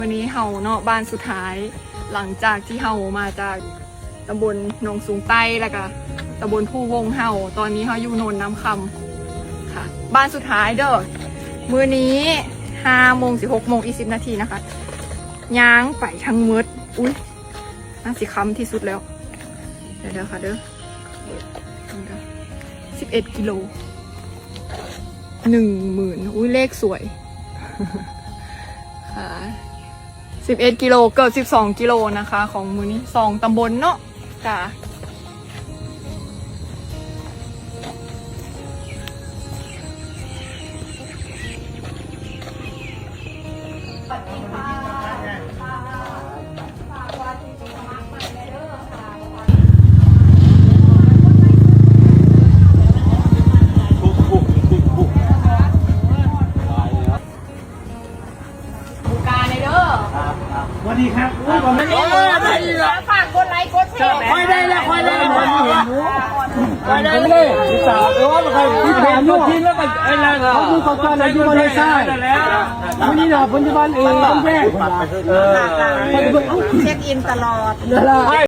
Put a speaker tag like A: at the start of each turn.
A: วันนี้เฮาเนาะบ้านสุดท้ายหลังจากที่เฮามาจากตำบลหนองสูงใต้แล้วก็ตำบลผู้วงเฮาตอนนี้เฮาอยู่โนนน้ำคำค่ะบ้านสุดท้ายเด้อมื้อนี้5 โมงถึง 6 โมง 20 นาทีนะคะย่างไปทั้งมืดอุ้ยน่าสิค้ำที่สุดแล้วเดี๋ยวค่ะเด้อ11 กิโล10,000อุ้ยเลขสวยค่ะ11 กิโลเกือบ12 กิโลนะคะ ของมือนี้2 ตำบลเนาะจ้ะ
B: สวัสดีครับผมไม่ได้ฝากกดไลค์กดแชร์ค่อยได้แล้วค่อยได้ค่อยได้เลยสาวเออว่าใครที่แผนยกทิ้งแล้วก็ไอ้นั่นเขาดูเขาการอายุวันเลยใช่วันนี้เราปัจจุบันเองต้องแยก
C: เช็คอินตลอด